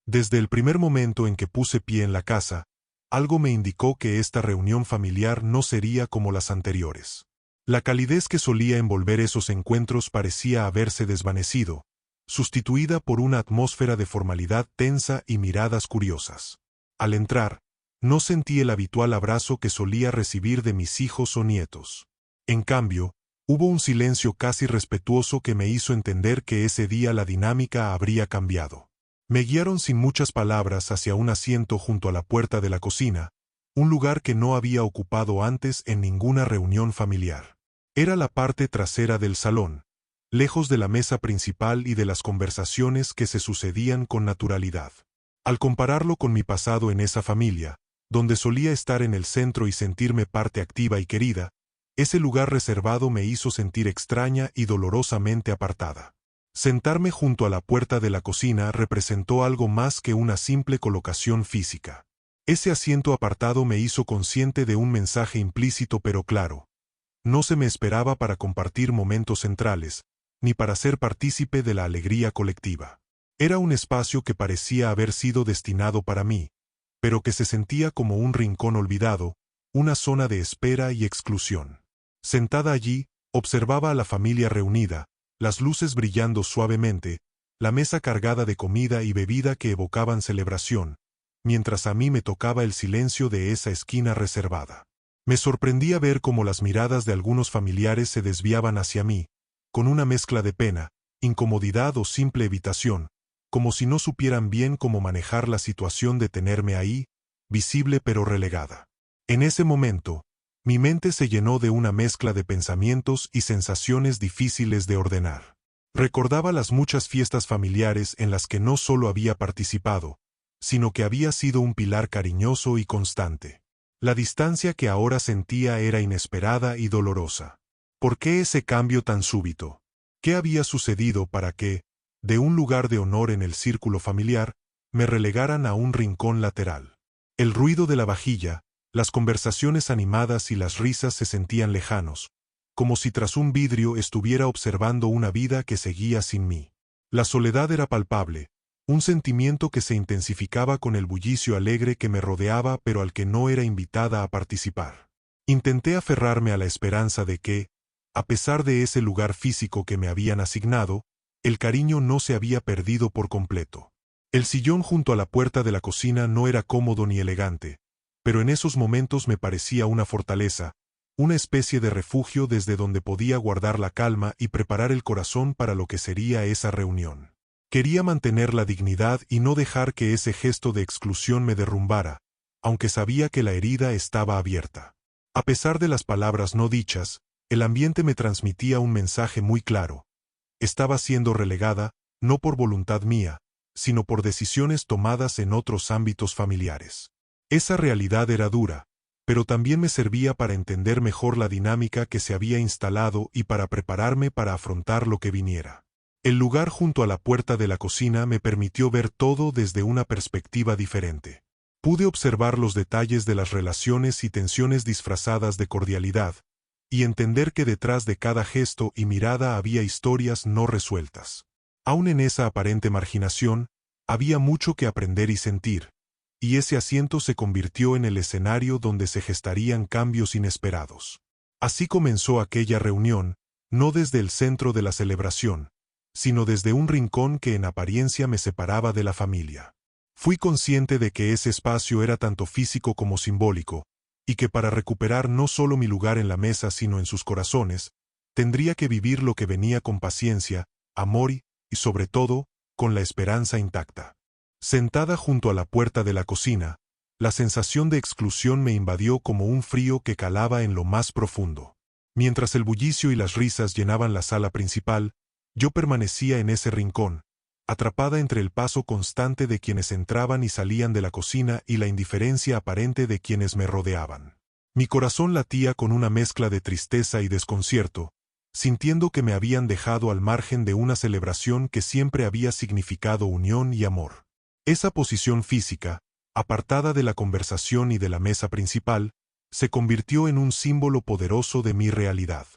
Desde el primer momento en que puse pie en la casa, algo me indicó que esta reunión familiar no sería como las anteriores. La calidez que solía envolver esos encuentros parecía haberse desvanecido, sustituida por una atmósfera de formalidad tensa y miradas curiosas. Al entrar, no sentí el habitual abrazo que solía recibir de mis hijos o nietos. En cambio, hubo un silencio casi respetuoso que me hizo entender que ese día la dinámica habría cambiado. Me guiaron sin muchas palabras hacia un asiento junto a la puerta de la cocina, un lugar que no había ocupado antes en ninguna reunión familiar. Era la parte trasera del salón, lejos de la mesa principal y de las conversaciones que se sucedían con naturalidad. Al compararlo con mi pasado en esa familia, donde solía estar en el centro y sentirme parte activa y querida, ese lugar reservado me hizo sentir extraña y dolorosamente apartada. Sentarme junto a la puerta de la cocina representó algo más que una simple colocación física. Ese asiento apartado me hizo consciente de un mensaje implícito pero claro. No se me esperaba para compartir momentos centrales, ni para ser partícipe de la alegría colectiva. Era un espacio que parecía haber sido destinado para mí, pero que se sentía como un rincón olvidado, una zona de espera y exclusión. Sentada allí, observaba a la familia reunida, las luces brillando suavemente, la mesa cargada de comida y bebida que evocaban celebración, mientras a mí me tocaba el silencio de esa esquina reservada. Me sorprendía ver cómo las miradas de algunos familiares se desviaban hacia mí, con una mezcla de pena, incomodidad o simple evitación, como si no supieran bien cómo manejar la situación de tenerme ahí, visible pero relegada. En ese momento, mi mente se llenó de una mezcla de pensamientos y sensaciones difíciles de ordenar. Recordaba las muchas fiestas familiares en las que no solo había participado, sino que había sido un pilar cariñoso y constante. La distancia que ahora sentía era inesperada y dolorosa. ¿Por qué ese cambio tan súbito? ¿Qué había sucedido para que, de un lugar de honor en el círculo familiar, me relegaran a un rincón lateral? El ruido de la vajilla, las conversaciones animadas y las risas se sentían lejanos, como si tras un vidrio estuviera observando una vida que seguía sin mí. La soledad era palpable, un sentimiento que se intensificaba con el bullicio alegre que me rodeaba pero al que no era invitada a participar. Intenté aferrarme a la esperanza de que, a pesar de ese lugar físico que me habían asignado, el cariño no se había perdido por completo. El sillón junto a la puerta de la cocina no era cómodo ni elegante, pero en esos momentos me parecía una fortaleza, una especie de refugio desde donde podía guardar la calma y preparar el corazón para lo que sería esa reunión. Quería mantener la dignidad y no dejar que ese gesto de exclusión me derrumbara, aunque sabía que la herida estaba abierta. A pesar de las palabras no dichas, el ambiente me transmitía un mensaje muy claro. Estaba siendo relegada, no por voluntad mía, sino por decisiones tomadas en otros ámbitos familiares. Esa realidad era dura, pero también me servía para entender mejor la dinámica que se había instalado y para prepararme para afrontar lo que viniera. El lugar junto a la puerta de la cocina me permitió ver todo desde una perspectiva diferente. Pude observar los detalles de las relaciones y tensiones disfrazadas de cordialidad, y entender que detrás de cada gesto y mirada había historias no resueltas. Aún en esa aparente marginación, había mucho que aprender y sentir, y ese asiento se convirtió en el escenario donde se gestarían cambios inesperados. Así comenzó aquella reunión, no desde el centro de la celebración, sino desde un rincón que en apariencia me separaba de la familia. Fui consciente de que ese espacio era tanto físico como simbólico, y que para recuperar no solo mi lugar en la mesa sino en sus corazones, tendría que vivir lo que venía con paciencia, amor y, sobre todo, con la esperanza intacta. Sentada junto a la puerta de la cocina, la sensación de exclusión me invadió como un frío que calaba en lo más profundo. Mientras el bullicio y las risas llenaban la sala principal, yo permanecía en ese rincón, atrapada entre el paso constante de quienes entraban y salían de la cocina y la indiferencia aparente de quienes me rodeaban. Mi corazón latía con una mezcla de tristeza y desconcierto, sintiendo que me habían dejado al margen de una celebración que siempre había significado unión y amor. Esa posición física, apartada de la conversación y de la mesa principal, se convirtió en un símbolo poderoso de mi realidad.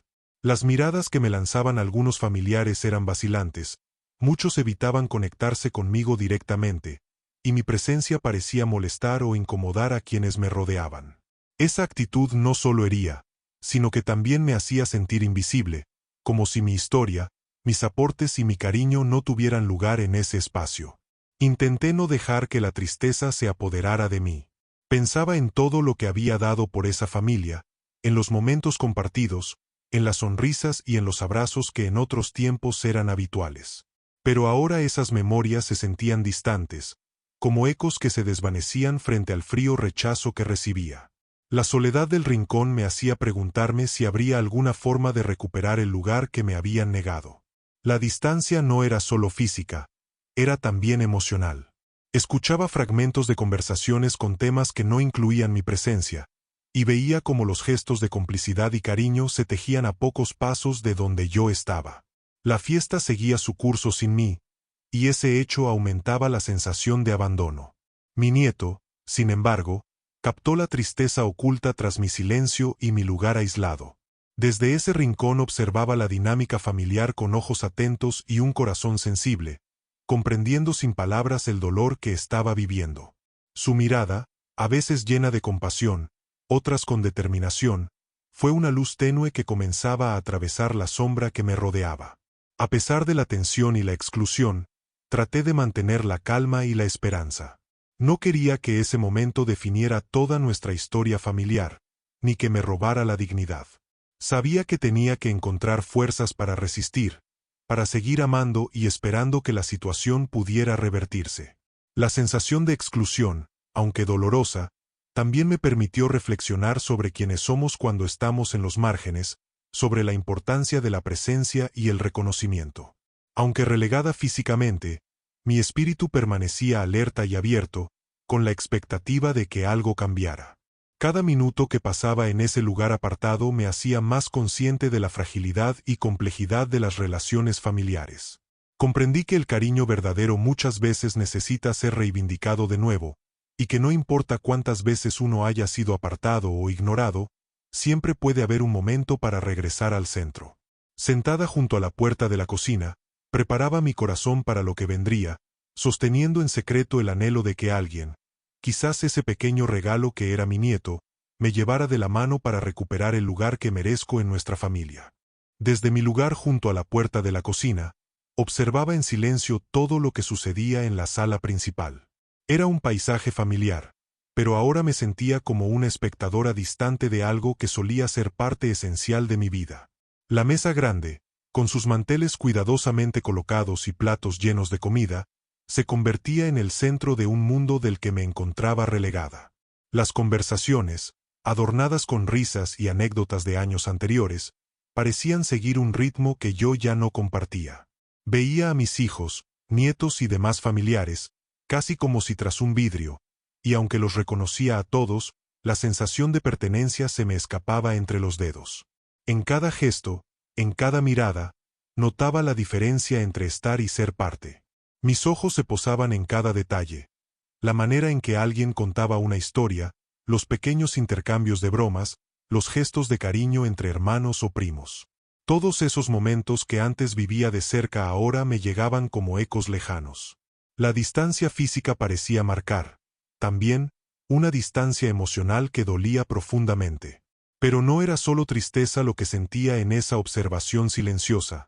Las miradas que me lanzaban algunos familiares eran vacilantes, muchos evitaban conectarse conmigo directamente, y mi presencia parecía molestar o incomodar a quienes me rodeaban. Esa actitud no solo hería, sino que también me hacía sentir invisible, como si mi historia, mis aportes y mi cariño no tuvieran lugar en ese espacio. Intenté no dejar que la tristeza se apoderara de mí. Pensaba en todo lo que había dado por esa familia, en los momentos compartidos, en las sonrisas y en los abrazos que en otros tiempos eran habituales. Pero ahora esas memorias se sentían distantes, como ecos que se desvanecían frente al frío rechazo que recibía. La soledad del rincón me hacía preguntarme si habría alguna forma de recuperar el lugar que me habían negado. La distancia no era solo física, era también emocional. Escuchaba fragmentos de conversaciones con temas que no incluían mi presencia, y veía cómo los gestos de complicidad y cariño se tejían a pocos pasos de donde yo estaba. La fiesta seguía su curso sin mí, y ese hecho aumentaba la sensación de abandono. Mi nieto, sin embargo, captó la tristeza oculta tras mi silencio y mi lugar aislado. Desde ese rincón observaba la dinámica familiar con ojos atentos y un corazón sensible, comprendiendo sin palabras el dolor que estaba viviendo. Su mirada, a veces llena de compasión, otras con determinación, fue una luz tenue que comenzaba a atravesar la sombra que me rodeaba. A pesar de la tensión y la exclusión, traté de mantener la calma y la esperanza. No quería que ese momento definiera toda nuestra historia familiar, ni que me robara la dignidad. Sabía que tenía que encontrar fuerzas para resistir, para seguir amando y esperando que la situación pudiera revertirse. La sensación de exclusión, aunque dolorosa, también me permitió reflexionar sobre quiénes somos cuando estamos en los márgenes, sobre la importancia de la presencia y el reconocimiento. Aunque relegada físicamente, mi espíritu permanecía alerta y abierto, con la expectativa de que algo cambiara. Cada minuto que pasaba en ese lugar apartado me hacía más consciente de la fragilidad y complejidad de las relaciones familiares. Comprendí que el cariño verdadero muchas veces necesita ser reivindicado de nuevo, y que no importa cuántas veces uno haya sido apartado o ignorado, siempre puede haber un momento para regresar al centro. Sentada junto a la puerta de la cocina, preparaba mi corazón para lo que vendría, sosteniendo en secreto el anhelo de que alguien, quizás ese pequeño regalo que era mi nieto, me llevara de la mano para recuperar el lugar que merezco en nuestra familia. Desde mi lugar junto a la puerta de la cocina, observaba en silencio todo lo que sucedía en la sala principal. Era un paisaje familiar, pero ahora me sentía como una espectadora distante de algo que solía ser parte esencial de mi vida. La mesa grande, con sus manteles cuidadosamente colocados y platos llenos de comida, se convertía en el centro de un mundo del que me encontraba relegada. Las conversaciones, adornadas con risas y anécdotas de años anteriores, parecían seguir un ritmo que yo ya no compartía. Veía a mis hijos, nietos y demás familiares, casi como si tras un vidrio, y aunque los reconocía a todos, la sensación de pertenencia se me escapaba entre los dedos. En cada gesto, en cada mirada, notaba la diferencia entre estar y ser parte. Mis ojos se posaban en cada detalle, la manera en que alguien contaba una historia, los pequeños intercambios de bromas, los gestos de cariño entre hermanos o primos. Todos esos momentos que antes vivía de cerca ahora me llegaban como ecos lejanos. La distancia física parecía marcar, también, una distancia emocional que dolía profundamente. Pero no era solo tristeza lo que sentía en esa observación silenciosa,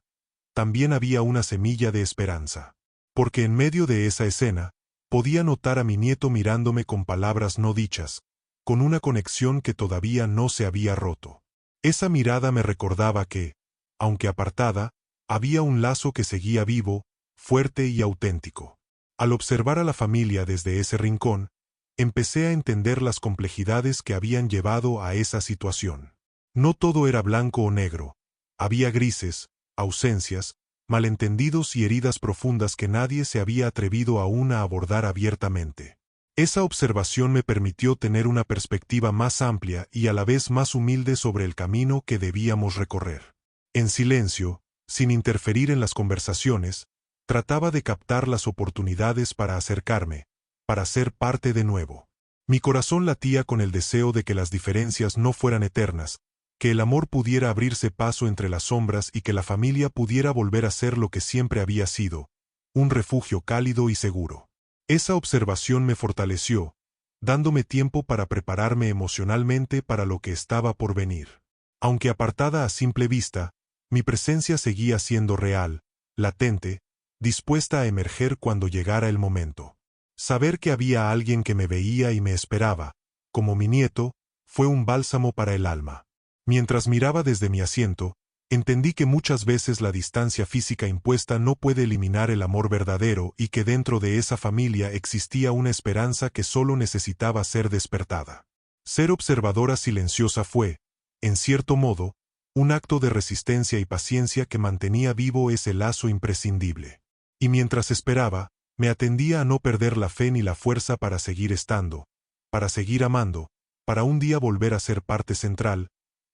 también había una semilla de esperanza. Porque en medio de esa escena, podía notar a mi nieto mirándome con palabras no dichas, con una conexión que todavía no se había roto. Esa mirada me recordaba que, aunque apartada, había un lazo que seguía vivo, fuerte y auténtico. Al observar a la familia desde ese rincón, empecé a entender las complejidades que habían llevado a esa situación. No todo era blanco o negro, había grises, ausencias, malentendidos y heridas profundas que nadie se había atrevido aún a abordar abiertamente. Esa observación me permitió tener una perspectiva más amplia y a la vez más humilde sobre el camino que debíamos recorrer. En silencio, sin interferir en las conversaciones, trataba de captar las oportunidades para acercarme, para ser parte de nuevo. Mi corazón latía con el deseo de que las diferencias no fueran eternas, que el amor pudiera abrirse paso entre las sombras y que la familia pudiera volver a ser lo que siempre había sido, un refugio cálido y seguro. Esa observación me fortaleció, dándome tiempo para prepararme emocionalmente para lo que estaba por venir. Aunque apartada a simple vista, mi presencia seguía siendo real, latente, dispuesta a emerger cuando llegara el momento. Saber que había alguien que me veía y me esperaba, como mi nieto, fue un bálsamo para el alma. Mientras miraba desde mi asiento, entendí que muchas veces la distancia física impuesta no puede eliminar el amor verdadero y que dentro de esa familia existía una esperanza que solo necesitaba ser despertada. Ser observadora silenciosa fue, en cierto modo, un acto de resistencia y paciencia que mantenía vivo ese lazo imprescindible. Y mientras esperaba, me atendía a no perder la fe ni la fuerza para seguir estando, para seguir amando, para un día volver a ser parte central,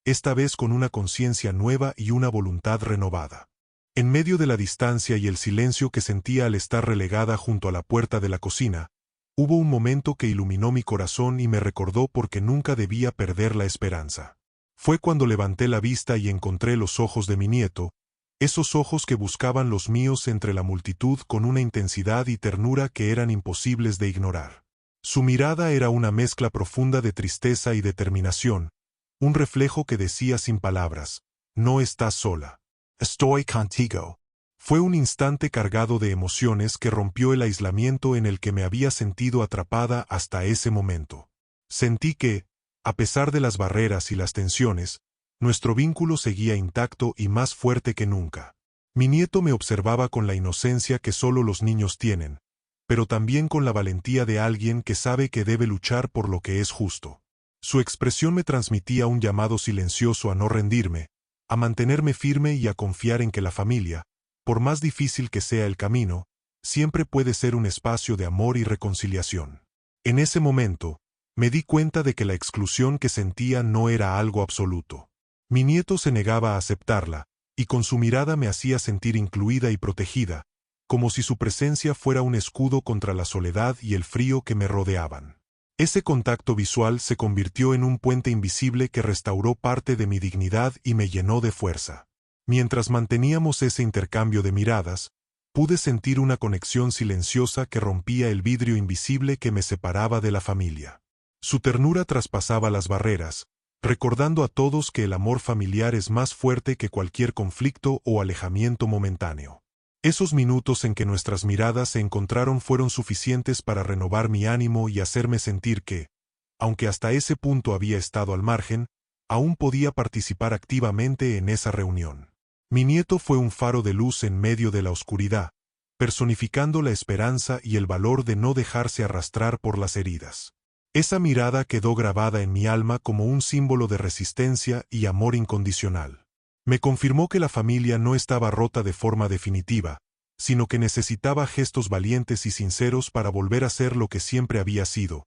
esta vez con una conciencia nueva y una voluntad renovada. En medio de la distancia y el silencio que sentía al estar relegada junto a la puerta de la cocina, hubo un momento que iluminó mi corazón y me recordó por qué nunca debía perder la esperanza. Fue cuando levanté la vista y encontré los ojos de mi nieto, esos ojos que buscaban los míos entre la multitud con una intensidad y ternura que eran imposibles de ignorar. Su mirada era una mezcla profunda de tristeza y determinación, un reflejo que decía sin palabras, no estás sola. Estoy contigo. Fue un instante cargado de emociones que rompió el aislamiento en el que me había sentido atrapada hasta ese momento. Sentí que, a pesar de las barreras y las tensiones, nuestro vínculo seguía intacto y más fuerte que nunca. Mi nieto me observaba con la inocencia que solo los niños tienen, pero también con la valentía de alguien que sabe que debe luchar por lo que es justo. Su expresión me transmitía un llamado silencioso a no rendirme, a mantenerme firme y a confiar en que la familia, por más difícil que sea el camino, siempre puede ser un espacio de amor y reconciliación. En ese momento, me di cuenta de que la exclusión que sentía no era algo absoluto. Mi nieto se negaba a aceptarla, y con su mirada me hacía sentir incluida y protegida, como si su presencia fuera un escudo contra la soledad y el frío que me rodeaban. Ese contacto visual se convirtió en un puente invisible que restauró parte de mi dignidad y me llenó de fuerza. Mientras manteníamos ese intercambio de miradas, pude sentir una conexión silenciosa que rompía el vidrio invisible que me separaba de la familia. Su ternura traspasaba las barreras, recordando a todos que el amor familiar es más fuerte que cualquier conflicto o alejamiento momentáneo. Esos minutos en que nuestras miradas se encontraron fueron suficientes para renovar mi ánimo y hacerme sentir que, aunque hasta ese punto había estado al margen, aún podía participar activamente en esa reunión. Mi nieto fue un faro de luz en medio de la oscuridad, personificando la esperanza y el valor de no dejarse arrastrar por las heridas. Esa mirada quedó grabada en mi alma como un símbolo de resistencia y amor incondicional. Me confirmó que la familia no estaba rota de forma definitiva, sino que necesitaba gestos valientes y sinceros para volver a ser lo que siempre había sido,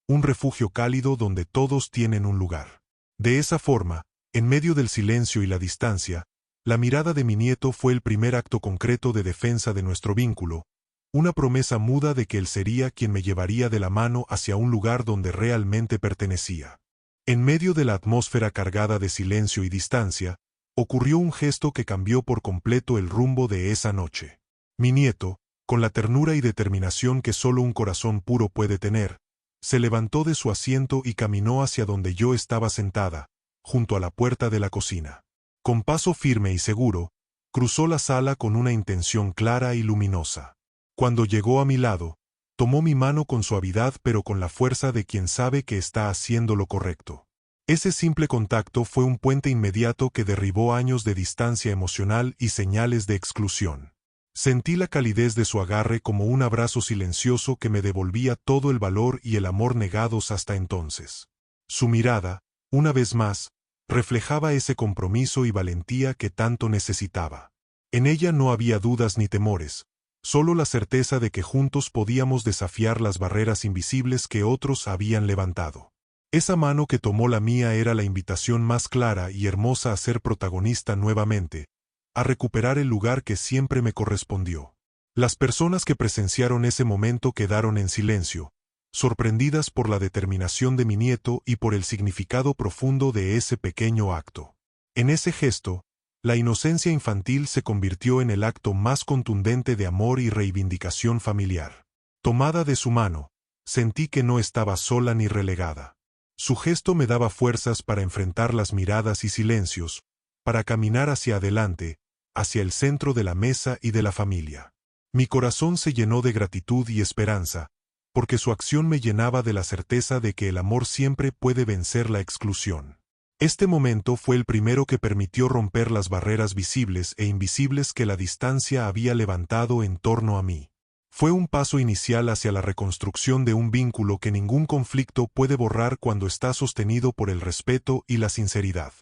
un refugio cálido donde todos tienen un lugar. De esa forma, en medio del silencio y la distancia, la mirada de mi nieto fue el primer acto concreto de defensa de nuestro vínculo, una promesa muda de que él sería quien me llevaría de la mano hacia un lugar donde realmente pertenecía. En medio de la atmósfera cargada de silencio y distancia, ocurrió un gesto que cambió por completo el rumbo de esa noche. Mi nieto, con la ternura y determinación que solo un corazón puro puede tener, se levantó de su asiento y caminó hacia donde yo estaba sentada, junto a la puerta de la cocina. Con paso firme y seguro, cruzó la sala con una intención clara y luminosa. Cuando llegó a mi lado, tomó mi mano con suavidad pero con la fuerza de quien sabe que está haciendo lo correcto. Ese simple contacto fue un puente inmediato que derribó años de distancia emocional y señales de exclusión. Sentí la calidez de su agarre como un abrazo silencioso que me devolvía todo el valor y el amor negados hasta entonces. Su mirada, una vez más, reflejaba ese compromiso y valentía que tanto necesitaba. En ella no había dudas ni temores, solo la certeza de que juntos podíamos desafiar las barreras invisibles que otros habían levantado. Esa mano que tomó la mía era la invitación más clara y hermosa a ser protagonista nuevamente, a recuperar el lugar que siempre me correspondió. Las personas que presenciaron ese momento quedaron en silencio, sorprendidas por la determinación de mi nieto y por el significado profundo de ese pequeño acto. En ese gesto, la inocencia infantil se convirtió en el acto más contundente de amor y reivindicación familiar. Tomada de su mano, sentí que no estaba sola ni relegada. Su gesto me daba fuerzas para enfrentar las miradas y silencios, para caminar hacia adelante, hacia el centro de la mesa y de la familia. Mi corazón se llenó de gratitud y esperanza, porque su acción me llenaba de la certeza de que el amor siempre puede vencer la exclusión. Este momento fue el primero que permitió romper las barreras visibles e invisibles que la distancia había levantado en torno a mí. Fue un paso inicial hacia la reconstrucción de un vínculo que ningún conflicto puede borrar cuando está sostenido por el respeto y la sinceridad.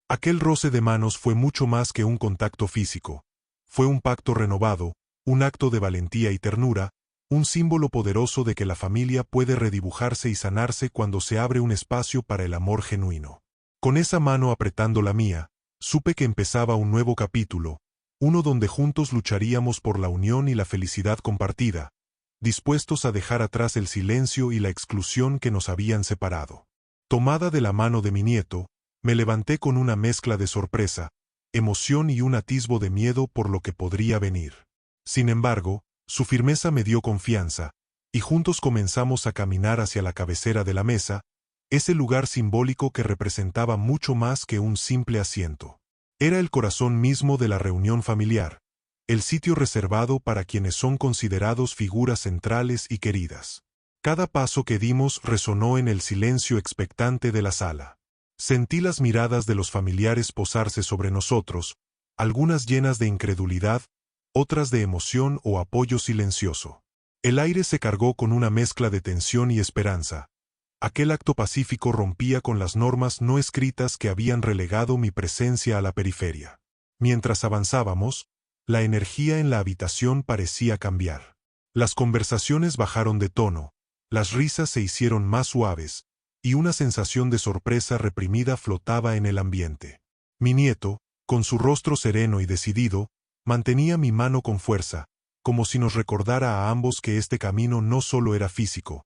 Aquel roce de manos fue mucho más que un contacto físico. Fue un pacto renovado, un acto de valentía y ternura, un símbolo poderoso de que la familia puede redibujarse y sanarse cuando se abre un espacio para el amor genuino. Con esa mano apretando la mía, supe que empezaba un nuevo capítulo, uno donde juntos lucharíamos por la unión y la felicidad compartida, dispuestos a dejar atrás el silencio y la exclusión que nos habían separado. Tomada de la mano de mi nieto, me levanté con una mezcla de sorpresa, emoción y un atisbo de miedo por lo que podría venir. Sin embargo, su firmeza me dio confianza, y juntos comenzamos a caminar hacia la cabecera de la mesa, ese lugar simbólico que representaba mucho más que un simple asiento. Era el corazón mismo de la reunión familiar, el sitio reservado para quienes son considerados figuras centrales y queridas. Cada paso que dimos resonó en el silencio expectante de la sala. Sentí las miradas de los familiares posarse sobre nosotros, algunas llenas de incredulidad, otras de emoción o apoyo silencioso. El aire se cargó con una mezcla de tensión y esperanza. Aquel acto pacífico rompía con las normas no escritas que habían relegado mi presencia a la periferia. Mientras avanzábamos, la energía en la habitación parecía cambiar. Las conversaciones bajaron de tono, las risas se hicieron más suaves, y una sensación de sorpresa reprimida flotaba en el ambiente. Mi nieto, con su rostro sereno y decidido, mantenía mi mano con fuerza, como si nos recordara a ambos que este camino no solo era físico,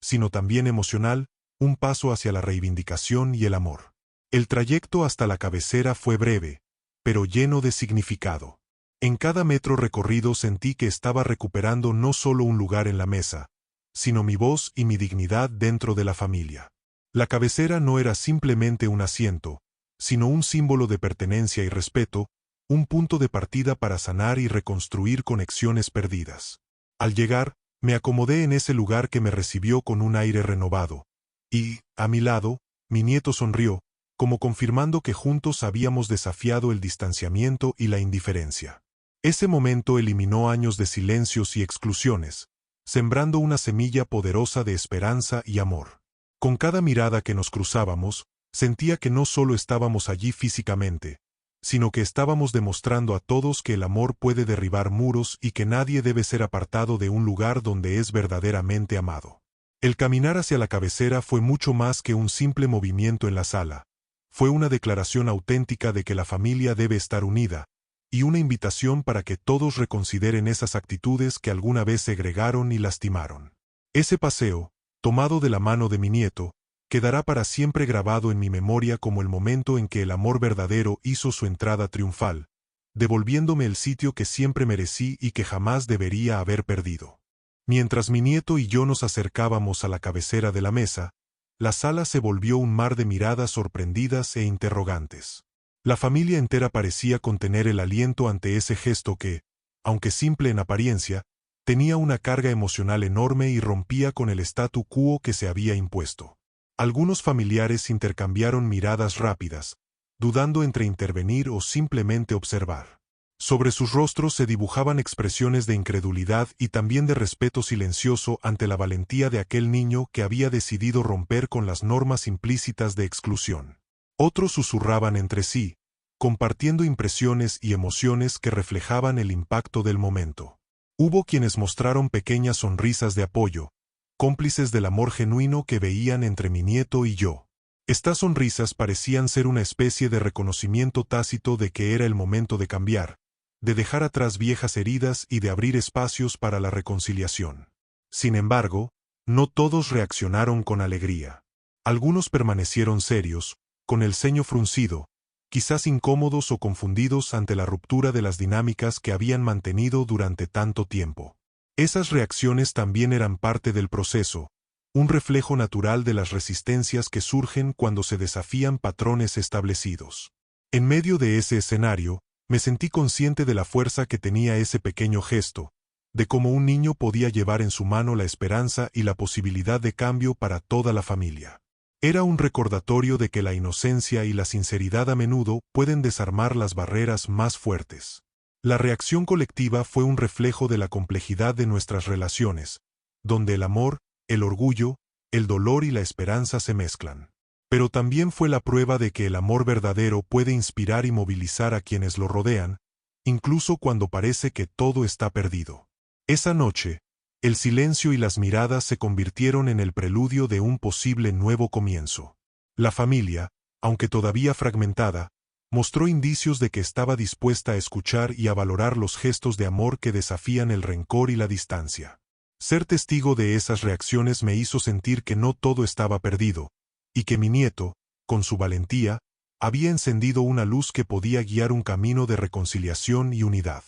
sino también emocional, un paso hacia la reivindicación y el amor. El trayecto hasta la cabecera fue breve, pero lleno de significado. En cada metro recorrido sentí que estaba recuperando no solo un lugar en la mesa, sino mi voz y mi dignidad dentro de la familia. La cabecera no era simplemente un asiento, sino un símbolo de pertenencia y respeto, un punto de partida para sanar y reconstruir conexiones perdidas. Al llegar, me acomodé en ese lugar que me recibió con un aire renovado, y, a mi lado, mi nieto sonrió, como confirmando que juntos habíamos desafiado el distanciamiento y la indiferencia. Ese momento eliminó años de silencios y exclusiones, sembrando una semilla poderosa de esperanza y amor. Con cada mirada que nos cruzábamos, sentía que no solo estábamos allí físicamente, sino que estábamos demostrando a todos que el amor puede derribar muros y que nadie debe ser apartado de un lugar donde es verdaderamente amado. El caminar hacia la cabecera fue mucho más que un simple movimiento en la sala. Fue una declaración auténtica de que la familia debe estar unida, y una invitación para que todos reconsideren esas actitudes que alguna vez segregaron y lastimaron. Ese paseo, tomado de la mano de mi nieto, quedará para siempre grabado en mi memoria como el momento en que el amor verdadero hizo su entrada triunfal, devolviéndome el sitio que siempre merecí y que jamás debería haber perdido. Mientras mi nieto y yo nos acercábamos a la cabecera de la mesa, la sala se volvió un mar de miradas sorprendidas e interrogantes. La familia entera parecía contener el aliento ante ese gesto que, aunque simple en apariencia, tenía una carga emocional enorme y rompía con el statu quo que se había impuesto. Algunos familiares intercambiaron miradas rápidas, dudando entre intervenir o simplemente observar. Sobre sus rostros se dibujaban expresiones de incredulidad y también de respeto silencioso ante la valentía de aquel niño que había decidido romper con las normas implícitas de exclusión. Otros susurraban entre sí, compartiendo impresiones y emociones que reflejaban el impacto del momento. Hubo quienes mostraron pequeñas sonrisas de apoyo, cómplices del amor genuino que veían entre mi nieto y yo. Estas sonrisas parecían ser una especie de reconocimiento tácito de que era el momento de cambiar, de dejar atrás viejas heridas y de abrir espacios para la reconciliación. Sin embargo, no todos reaccionaron con alegría. Algunos permanecieron serios, con el ceño fruncido, quizás incómodos o confundidos ante la ruptura de las dinámicas que habían mantenido durante tanto tiempo. Esas reacciones también eran parte del proceso, un reflejo natural de las resistencias que surgen cuando se desafían patrones establecidos. En medio de ese escenario, me sentí consciente de la fuerza que tenía ese pequeño gesto, de cómo un niño podía llevar en su mano la esperanza y la posibilidad de cambio para toda la familia. Era un recordatorio de que la inocencia y la sinceridad a menudo pueden desarmar las barreras más fuertes. La reacción colectiva fue un reflejo de la complejidad de nuestras relaciones, donde el amor, el orgullo, el dolor y la esperanza se mezclan. Pero también fue la prueba de que el amor verdadero puede inspirar y movilizar a quienes lo rodean, incluso cuando parece que todo está perdido. Esa noche, el silencio y las miradas se convirtieron en el preludio de un posible nuevo comienzo. La familia, aunque todavía fragmentada, mostró indicios de que estaba dispuesta a escuchar y a valorar los gestos de amor que desafían el rencor y la distancia. Ser testigo de esas reacciones me hizo sentir que no todo estaba perdido, y que mi nieto, con su valentía, había encendido una luz que podía guiar un camino de reconciliación y unidad.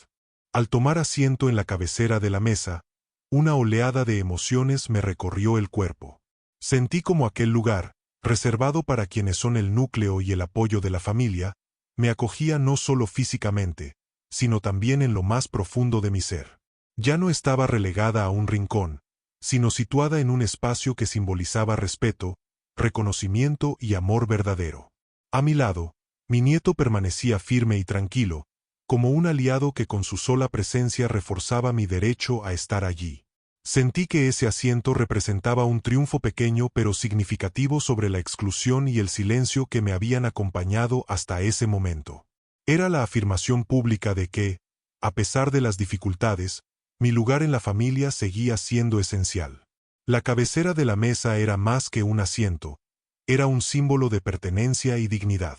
Al tomar asiento en la cabecera de la mesa, una oleada de emociones me recorrió el cuerpo. Sentí como aquel lugar, reservado para quienes son el núcleo y el apoyo de la familia, me acogía no solo físicamente, sino también en lo más profundo de mi ser. Ya no estaba relegada a un rincón, sino situada en un espacio que simbolizaba respeto, reconocimiento y amor verdadero. A mi lado, mi nieto permanecía firme y tranquilo, como un aliado que con su sola presencia reforzaba mi derecho a estar allí. Sentí que ese asiento representaba un triunfo pequeño pero significativo sobre la exclusión y el silencio que me habían acompañado hasta ese momento. Era la afirmación pública de que, a pesar de las dificultades, mi lugar en la familia seguía siendo esencial. La cabecera de la mesa era más que un asiento, era un símbolo de pertenencia y dignidad.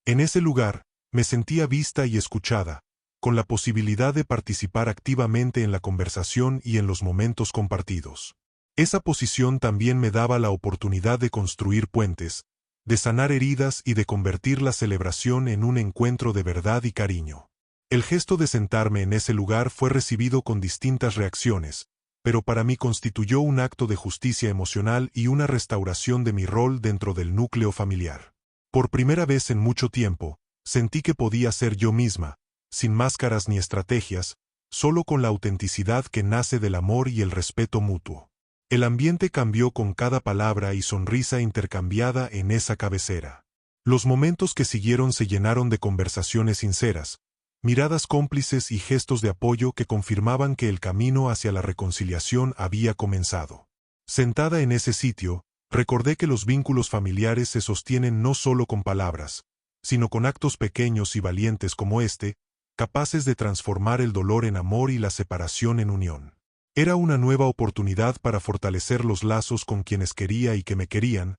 En ese lugar, me sentía vista y escuchada, con la posibilidad de participar activamente en la conversación y en los momentos compartidos. Esa posición también me daba la oportunidad de construir puentes, de sanar heridas y de convertir la celebración en un encuentro de verdad y cariño. El gesto de sentarme en ese lugar fue recibido con distintas reacciones, pero para mí constituyó un acto de justicia emocional y una restauración de mi rol dentro del núcleo familiar. Por primera vez en mucho tiempo, sentí que podía ser yo misma, sin máscaras ni estrategias, solo con la autenticidad que nace del amor y el respeto mutuo. El ambiente cambió con cada palabra y sonrisa intercambiada en esa cabecera. Los momentos que siguieron se llenaron de conversaciones sinceras, miradas cómplices y gestos de apoyo que confirmaban que el camino hacia la reconciliación había comenzado. Sentada en ese sitio, recordé que los vínculos familiares se sostienen no solo con palabras, sino con actos pequeños y valientes como este, capaces de transformar el dolor en amor y la separación en unión. Era una nueva oportunidad para fortalecer los lazos con quienes quería y que me querían,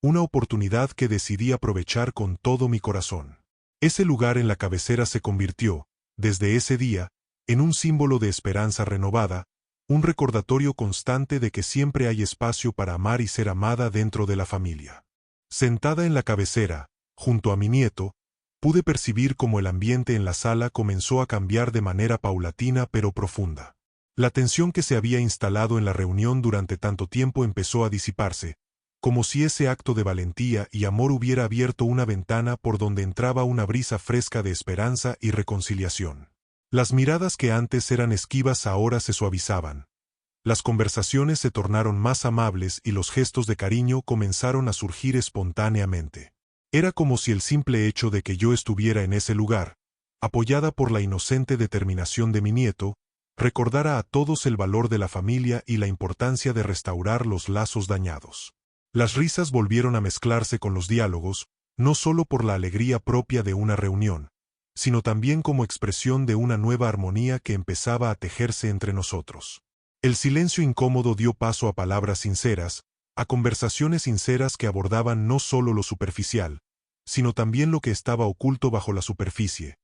una oportunidad que decidí aprovechar con todo mi corazón. Ese lugar en la cabecera se convirtió, desde ese día, en un símbolo de esperanza renovada, un recordatorio constante de que siempre hay espacio para amar y ser amada dentro de la familia. Sentada en la cabecera, junto a mi nieto, pude percibir cómo el ambiente en la sala comenzó a cambiar de manera paulatina pero profunda. La tensión que se había instalado en la reunión durante tanto tiempo empezó a disiparse, como si ese acto de valentía y amor hubiera abierto una ventana por donde entraba una brisa fresca de esperanza y reconciliación. Las miradas que antes eran esquivas ahora se suavizaban. Las conversaciones se tornaron más amables y los gestos de cariño comenzaron a surgir espontáneamente. Era como si el simple hecho de que yo estuviera en ese lugar, apoyada por la inocente determinación de mi nieto, recordara a todos el valor de la familia y la importancia de restaurar los lazos dañados. Las risas volvieron a mezclarse con los diálogos, no solo por la alegría propia de una reunión, sino también como expresión de una nueva armonía que empezaba a tejerse entre nosotros. El silencio incómodo dio paso a palabras sinceras, a conversaciones sinceras que abordaban no solo lo superficial, sino también lo que estaba oculto bajo la superficie,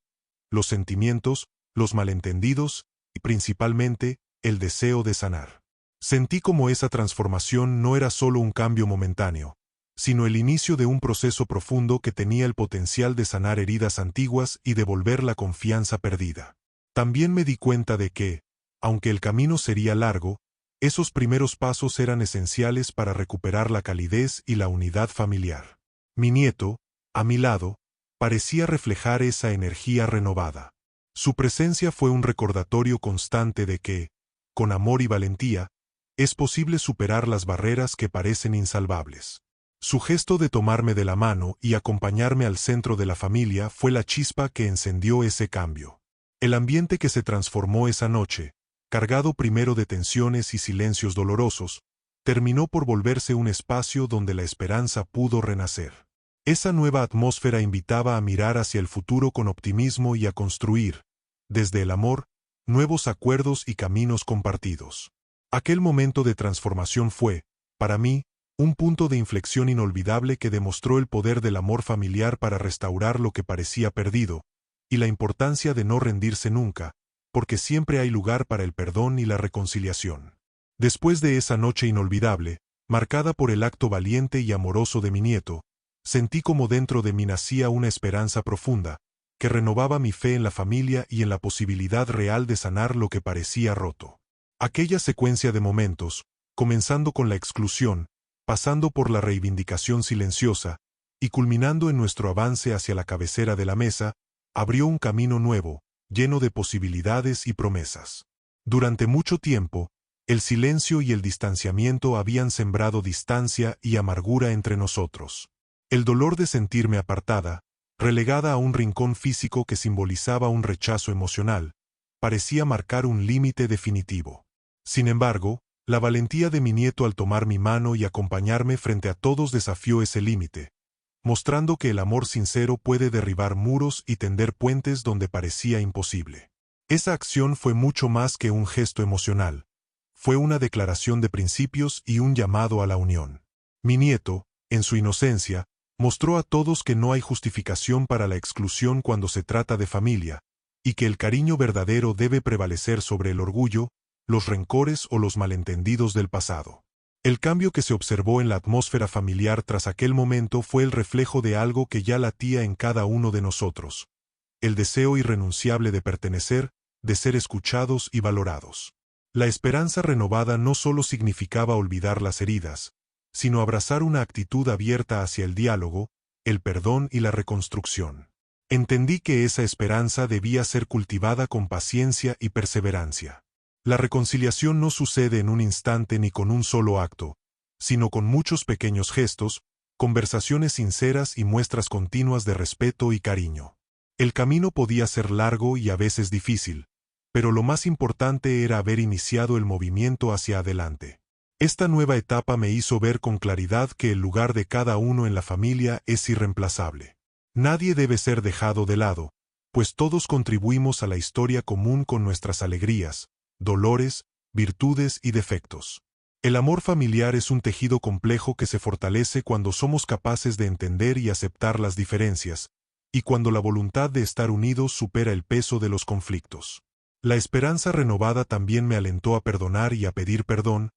los sentimientos, los malentendidos y principalmente, el deseo de sanar. Sentí como esa transformación no era solo un cambio momentáneo, sino el inicio de un proceso profundo que tenía el potencial de sanar heridas antiguas y devolver la confianza perdida. También me di cuenta de que, Aunque el camino sería largo, esos primeros pasos eran esenciales para recuperar la calidez y la unidad familiar. Mi nieto, a mi lado, parecía reflejar esa energía renovada. Su presencia fue un recordatorio constante de que, con amor y valentía, es posible superar las barreras que parecen insalvables. Su gesto de tomarme de la mano y acompañarme al centro de la familia fue la chispa que encendió ese cambio. El ambiente que se transformó esa noche, cargado primero de tensiones y silencios dolorosos, terminó por volverse un espacio donde la esperanza pudo renacer. Esa nueva atmósfera invitaba a mirar hacia el futuro con optimismo y a construir, desde el amor, nuevos acuerdos y caminos compartidos. Aquel momento de transformación fue, para mí, un punto de inflexión inolvidable que demostró el poder del amor familiar para restaurar lo que parecía perdido, y la importancia de no rendirse nunca, porque siempre hay lugar para el perdón y la reconciliación. Después de esa noche inolvidable, marcada por el acto valiente y amoroso de mi nieto, sentí como dentro de mí nacía una esperanza profunda, que renovaba mi fe en la familia y en la posibilidad real de sanar lo que parecía roto. Aquella secuencia de momentos, comenzando con la exclusión, pasando por la reivindicación silenciosa, y culminando en nuestro avance hacia la cabecera de la mesa, abrió un camino nuevo, lleno de posibilidades y promesas. Durante mucho tiempo, el silencio y el distanciamiento habían sembrado distancia y amargura entre nosotros. El dolor de sentirme apartada, relegada a un rincón físico que simbolizaba un rechazo emocional, parecía marcar un límite definitivo. Sin embargo, la valentía de mi nieto al tomar mi mano y acompañarme frente a todos desafió ese límite, mostrando que el amor sincero puede derribar muros y tender puentes donde parecía imposible. Esa acción fue mucho más que un gesto emocional. Fue una declaración de principios y un llamado a la unión. Mi nieto, en su inocencia, mostró a todos que no hay justificación para la exclusión cuando se trata de familia, y que el cariño verdadero debe prevalecer sobre el orgullo, los rencores o los malentendidos del pasado. El cambio que se observó en la atmósfera familiar tras aquel momento fue el reflejo de algo que ya latía en cada uno de nosotros: el deseo irrenunciable de pertenecer, de ser escuchados y valorados. La esperanza renovada no solo significaba olvidar las heridas, sino abrazar una actitud abierta hacia el diálogo, el perdón y la reconstrucción. Entendí que esa esperanza debía ser cultivada con paciencia y perseverancia. La reconciliación no sucede en un instante ni con un solo acto, sino con muchos pequeños gestos, conversaciones sinceras y muestras continuas de respeto y cariño. El camino podía ser largo y a veces difícil, pero lo más importante era haber iniciado el movimiento hacia adelante. Esta nueva etapa me hizo ver con claridad que el lugar de cada uno en la familia es irreemplazable. Nadie debe ser dejado de lado, pues todos contribuimos a la historia común con nuestras alegrías, dolores, virtudes y defectos. El amor familiar es un tejido complejo que se fortalece cuando somos capaces de entender y aceptar las diferencias, y cuando la voluntad de estar unidos supera el peso de los conflictos. La esperanza renovada también me alentó a perdonar y a pedir perdón,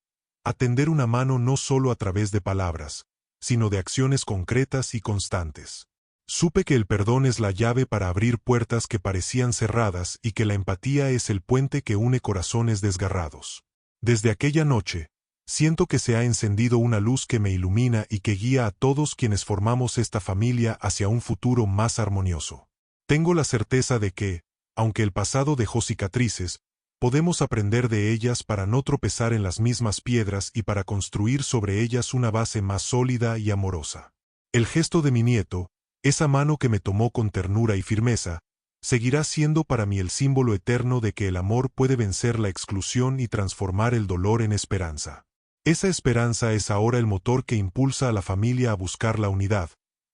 a tender una mano no solo a través de palabras, sino de acciones concretas y constantes. Supe que el perdón es la llave para abrir puertas que parecían cerradas y que la empatía es el puente que une corazones desgarrados. Desde aquella noche, siento que se ha encendido una luz que me ilumina y que guía a todos quienes formamos esta familia hacia un futuro más armonioso. Tengo la certeza de que, aunque el pasado dejó cicatrices, podemos aprender de ellas para no tropezar en las mismas piedras y para construir sobre ellas una base más sólida y amorosa. El gesto de mi nieto, esa mano que me tomó con ternura y firmeza, seguirá siendo para mí el símbolo eterno de que el amor puede vencer la exclusión y transformar el dolor en esperanza. Esa esperanza es ahora el motor que impulsa a la familia a buscar la unidad,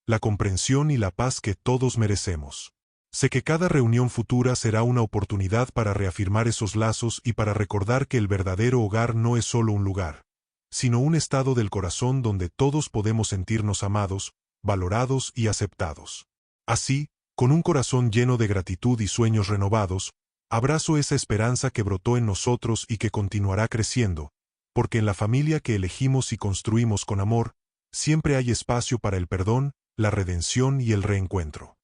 la comprensión y la paz que todos merecemos. Sé que cada reunión futura será una oportunidad para reafirmar esos lazos y para recordar que el verdadero hogar no es solo un lugar, sino un estado del corazón donde todos podemos sentirnos amados, valorados y aceptados. Así, con un corazón lleno de gratitud y sueños renovados, abrazo esa esperanza que brotó en nosotros y que continuará creciendo, porque en la familia que elegimos y construimos con amor, siempre hay espacio para el perdón, la redención y el reencuentro.